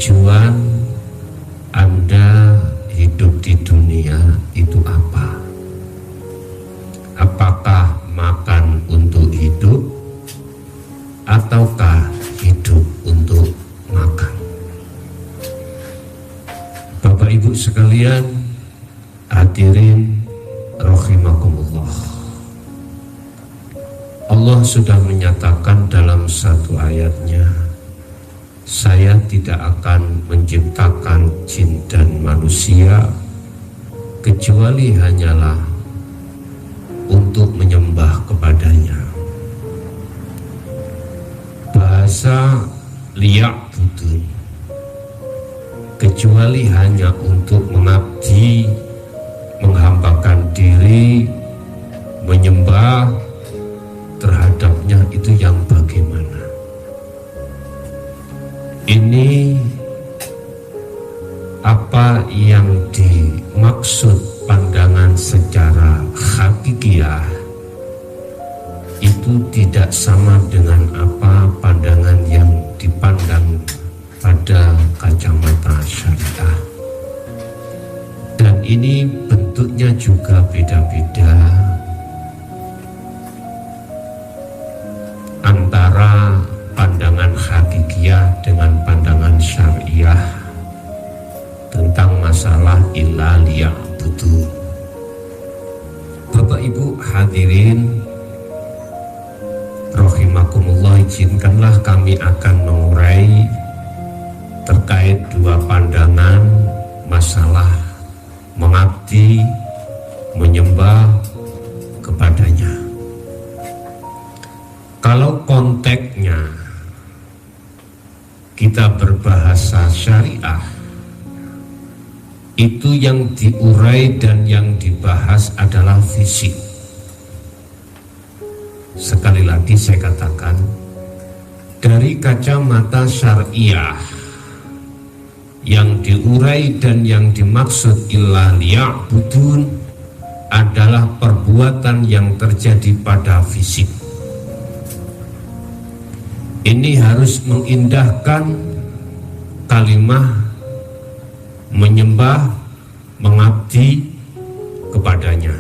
tujuan Anda hidup di dunia itu apa? Apakah makan untuk hidup ataukah hidup untuk makan? Bapak Ibu sekalian, hadirin rahimakumullah. Allah sudah menyatakan dalam satu ayatnya, saya tidak akan menciptakan jin dan manusia kecuali hanyalah untuk menyembah kepadanya. Bahasa liya'budun, kecuali hanya untuk mengabdi, menghambakan diri, menyembah terhadapnya, itu yang bagaimana? Ini apa yang dimaksud pandangan secara hakikiyah itu tidak sama dengan apa pandangan yang dipandang pada kacamata syariah. Dan ini bentuknya juga beda-beda antara pandangan hakikiyah dengan pandangan syariah tentang masalah illa liya'budun. Bapak Ibu hadirin rahimakumullah, izinkanlah kami akan mengurai terkait dua pandangan masalah mengabdi, menyembah kepadanya. Kalau konteksnya kita berbahasa syariah, itu yang diurai dan yang dibahas adalah fisik. Sekali lagi saya katakan, dari kacamata syariah, yang diurai dan yang dimaksud illa liya'budun adalah perbuatan yang terjadi pada fisik. Ini harus mengindahkan kalimat menyembah, mengabdi kepadanya.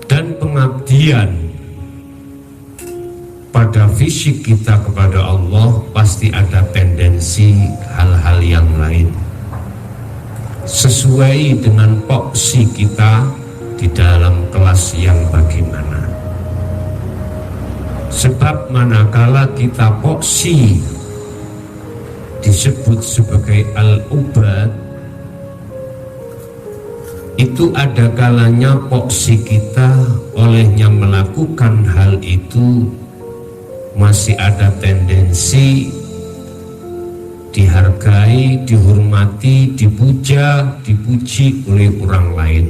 Dan pengabdian pada fisik kita kepada Allah pasti ada tendensi hal-hal yang lain sesuai dengan porsi kita di dalam kelas yang bagaimana. Sebab manakala kita porsi disebut sebagai al-ubad, itu ada kalanya porsi kita olehnya melakukan hal itu masih ada tendensi dihargai, dihormati, dipuja, dipuji oleh orang lain.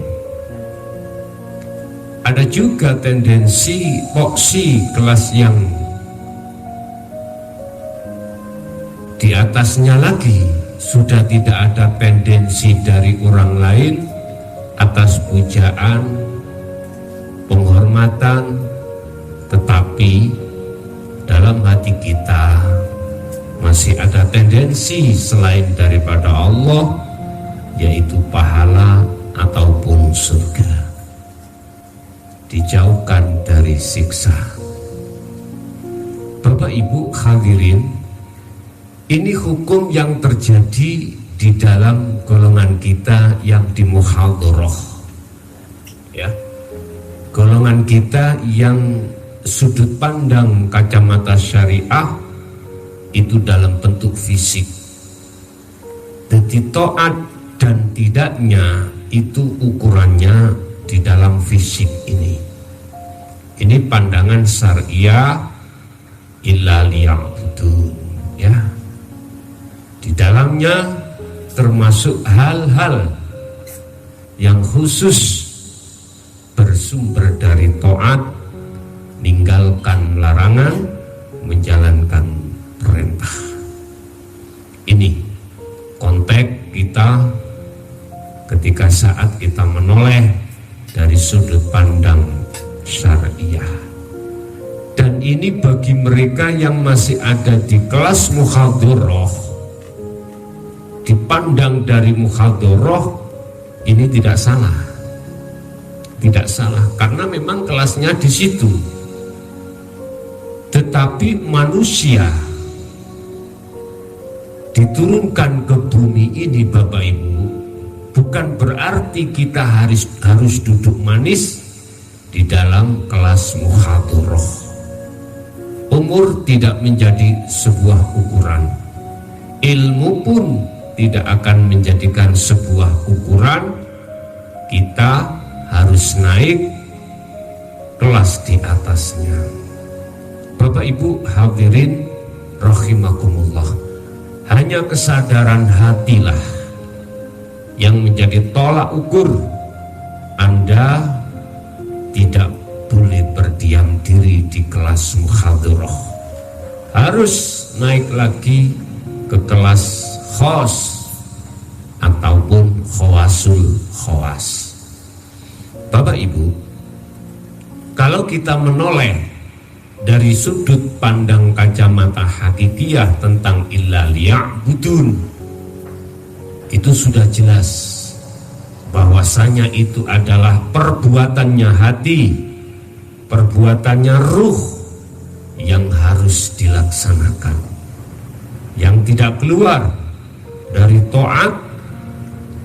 Ada juga tendensi porsi kelas yang di atasnya lagi sudah tidak ada tendensi dari orang lain atas pujaan, penghormatan, tetapi dalam hati kita masih ada tendensi selain daripada Allah, yaitu pahala ataupun surga, dijauhkan dari siksa. Bapak Ibu hadirin, ini hukum yang terjadi di dalam golongan kita yang di muhadharah, ya, golongan kita yang sudut pandang kacamata syariah itu dalam bentuk fisik. Jadi taat dan tidaknya itu ukurannya di dalam fisik ini. Ini pandangan syariah illa liya'budun, ya. Di dalamnya termasuk hal-hal yang khusus bersumber dari taat, meninggalkan larangan, menjalankan perintah. Ini konteks kita ketika saat kita menoleh dari sudut pandang syariah. Dan ini bagi mereka yang masih ada di kelas muhadharah, dipandang dari muhadharah ini tidak salah. Tidak salah karena memang kelasnya di situ. Tetapi manusia diturunkan ke bumi ini Bapak Ibu, bukan berarti kita harus duduk manis di dalam kelas muhadharah. Umur tidak menjadi sebuah ukuran. Ilmu pun tidak akan menjadikan sebuah ukuran. Kita harus naik kelas di atasnya. Bapak Ibu hadirin rahimakumullah, hanya kesadaran hatilah yang menjadi tolak ukur. Anda tidak boleh berdiam diri di kelas muhadharah, harus naik lagi ke kelas khos ataupun khawasul khawas. Bapak Ibu, kalau kita menoleh dari sudut pandang kacamata hakikiyah tentang illa liya'budun, itu sudah jelas bahwasanya itu adalah perbuatannya hati, perbuatannya ruh yang harus dilaksanakan, yang tidak keluar dari taat,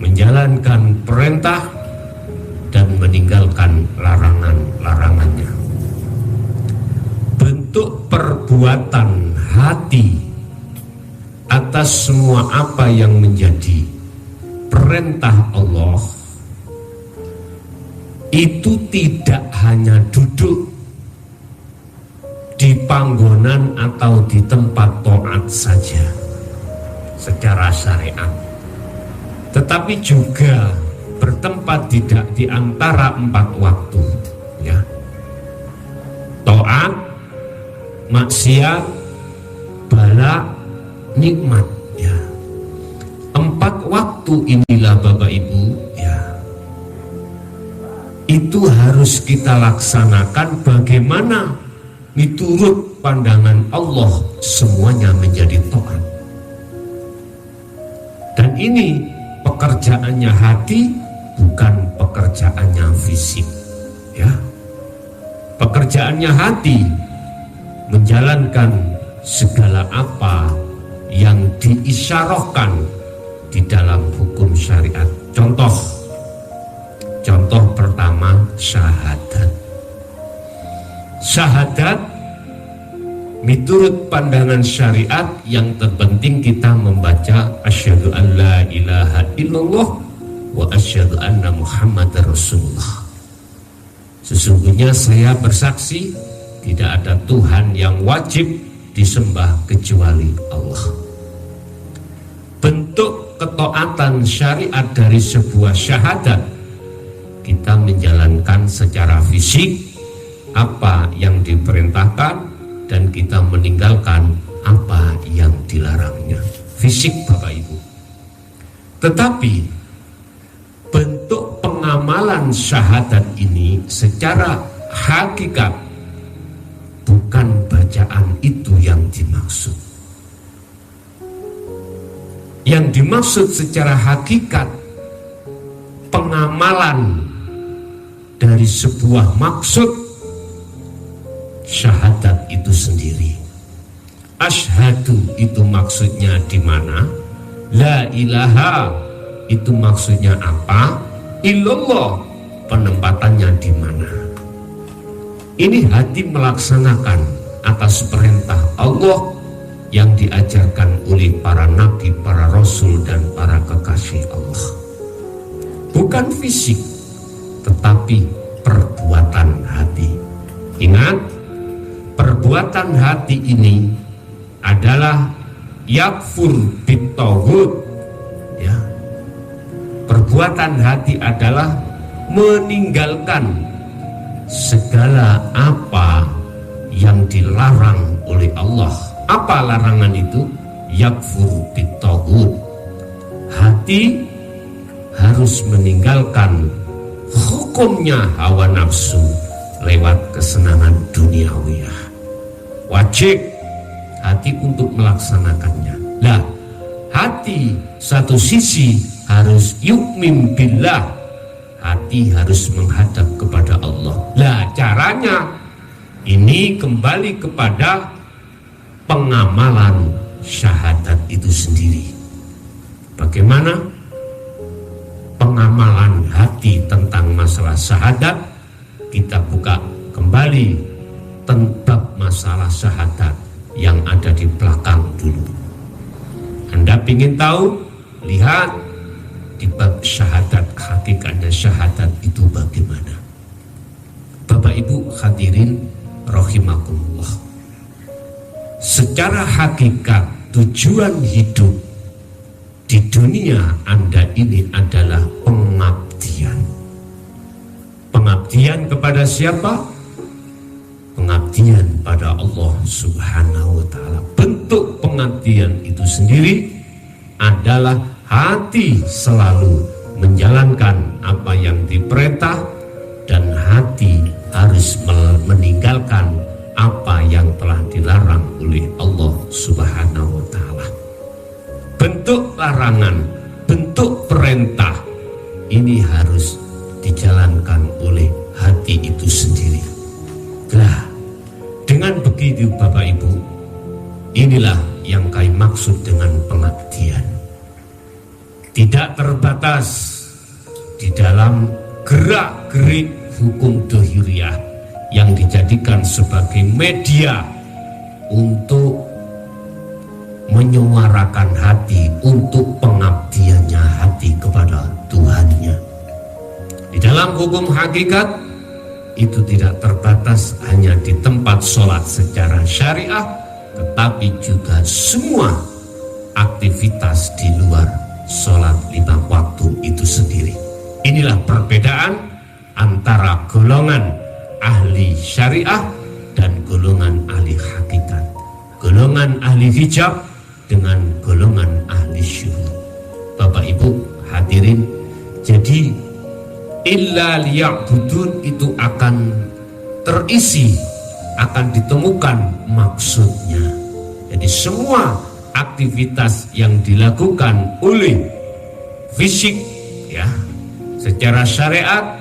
menjalankan perintah dan meninggalkan larangan-larangannya. Bentuk perbuatan hati atas semua apa yang menjadi perintah Allah itu tidak hanya duduk di panggonan atau di tempat taat saja secara syariat, tetapi juga bertempat tidak di antara 4 waktu, ya. Taat, maksiat, bala, nikmat, ya. 4 waktu inilah Bapak Ibu, ya, itu harus kita laksanakan. Bagaimana miturut pandangan Allah semuanya menjadi taat. Dan ini pekerjaannya hati, bukan pekerjaannya fisik, ya. Pekerjaannya hati menjalankan segala apa yang diisyarahkan di dalam hukum syariat. Contoh pertama, syahadat. Syahadat miturut pandangan syariat yang terpenting kita membaca asyhadu an la ilaha illallah wa asyhadu anna muhammadar rasulullah. Sesungguhnya saya bersaksi tidak ada Tuhan yang wajib disembah kecuali Allah. Bentuk ketaatan syariat dari sebuah syahadat, kita menjalankan secara fisik apa yang diperintahkan dan kita meninggalkan apa yang dilarangnya. Fisik Bapak Ibu. Tetapi bentuk pengamalan syahadat ini secara hakikat bukan bacaan itu yang dimaksud. Yang dimaksud secara hakikat pengamalan dari sebuah maksud syahadat itu sendiri. Asyhadu itu maksudnya di mana? La ilaha itu maksudnya apa? Illallah penempatannya di mana? Ini hati melaksanakan atas perintah Allah yang diajarkan oleh para nabi, para rasul dan para kekasih Allah. Bukan fisik, tetapi perbuatan hati. Ingat, perbuatan hati ini adalah yakfur bitaghut, ya. Perbuatan hati adalah meninggalkan segala apa yang dilarang oleh Allah. Apa larangan itu? Yakfur bitaghut. Hati harus meninggalkan hukumnya hawa nafsu lewat kesenangan duniawiyah. wajib hati untuk melaksanakannya. Lah, hati satu sisi harus yu'min billah, hati harus menghadap kepada Allah. Lah, caranya ini kembali kepada pengamalan syahadat itu sendiri. Bagaimana pengamalan hati tentang masalah syahadat? Kita buka kembali tentang masalah syahadat yang ada di belakang dulu. Anda ingin tahu? Lihat di bab syahadat, hakikatnya syahadat itu bagaimana. Bapak Ibu hadirin rahimakumullah, secara hakikat tujuan hidup di dunia Anda ini adalah pengabdian. Pengabdian kepada siapa? Pengabdian pada Allah Subhanahu wa ta'ala. Bentuk pengabdian itu sendiri adalah hati selalu menjalankan apa yang diperintah dan hati harus meninggalkan apa yang telah dilarang oleh Allah Subhanahu wa ta'ala. Bentuk larangan, bentuk perintah ini harus dijalankan oleh hati itu sendiri. Nah, dengan begitu Bapak Ibu, inilah yang kami maksud dengan pengabdian. Tidak terbatas di dalam gerak-gerik hukum dohiriyah yang dijadikan sebagai media untuk menyuarakan hati, untuk pengabdiannya hati kepada Tuhannya. Di dalam hukum hakikat itu tidak terbatas hanya di tempat sholat secara syariah, tetapi juga semua aktivitas di luar sholat 5 waktu itu sendiri. Inilah perbedaan antara golongan ahli syariah dan golongan ahli hakikat, golongan ahli hijab dengan golongan ahli syuhud. Bapak Ibu hadirin, jadi illa liya'budun itu akan terisi, akan ditemukan maksudnya. Jadi semua aktivitas yang dilakukan oleh fisik ya secara syariat,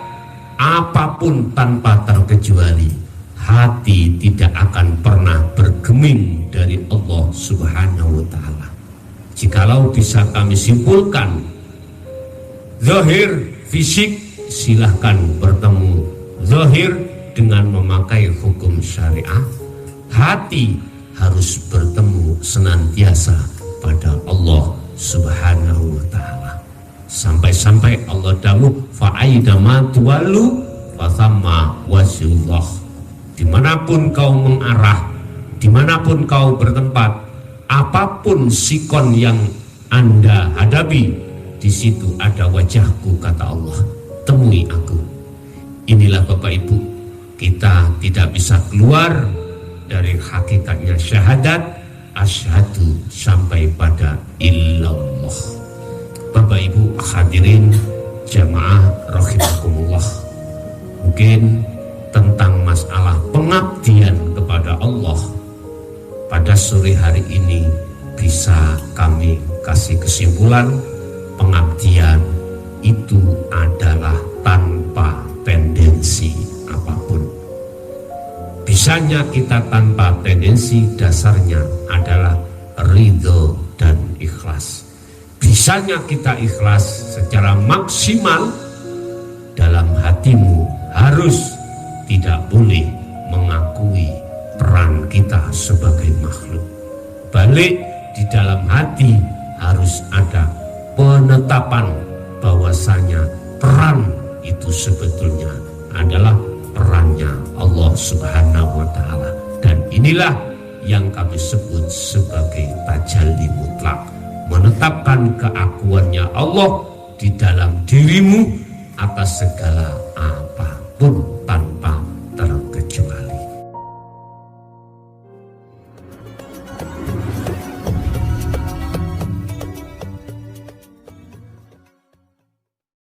apapun tanpa terkecuali, hati tidak akan pernah bergeming dari Allah Subhanahu wa ta'ala. Jikalau bisa kami simpulkan, zahir fisik silahkan bertemu zahir dengan memakai hukum syariah, hati harus bertemu senantiasa pada Allah Subhanahu wa ta'ala. Sampai-sampai Allah dawuh fa'aidama tuwallu fathamma wajhullah. Dimanapun kau mengarah, dimanapun kau bertempat, apapun sikon yang Anda hadapi, di situ ada wajahku, kata Allah. Temui aku. Inilah Bapak Ibu, kita tidak bisa keluar dari hakikatnya syahadat asyhadu sampai pada illallah. Bapak Ibu hadirin jamaah rahimakumullah, mungkin tentang masalah pengabdian kepada Allah pada sore hari ini bisa kami kasih kesimpulan, pengabdian itu adalah tanpa tendensi apapun. Bisanya kita tanpa tendensi, dasarnya adalah ridho dan ikhlas. Bisanya kita ikhlas secara maksimal, dalam hatimu harus tidak boleh mengakui peran kita sebagai makhluk. Balik di dalam hati harus ada penetapan bahwasanya peran itu sebetulnya adalah perannya Allah Subhanahu wa ta'ala. Dan inilah yang kami sebut sebagai tajalli mutlak, menetapkan keakuannya Allah di dalam dirimu atas segala apapun.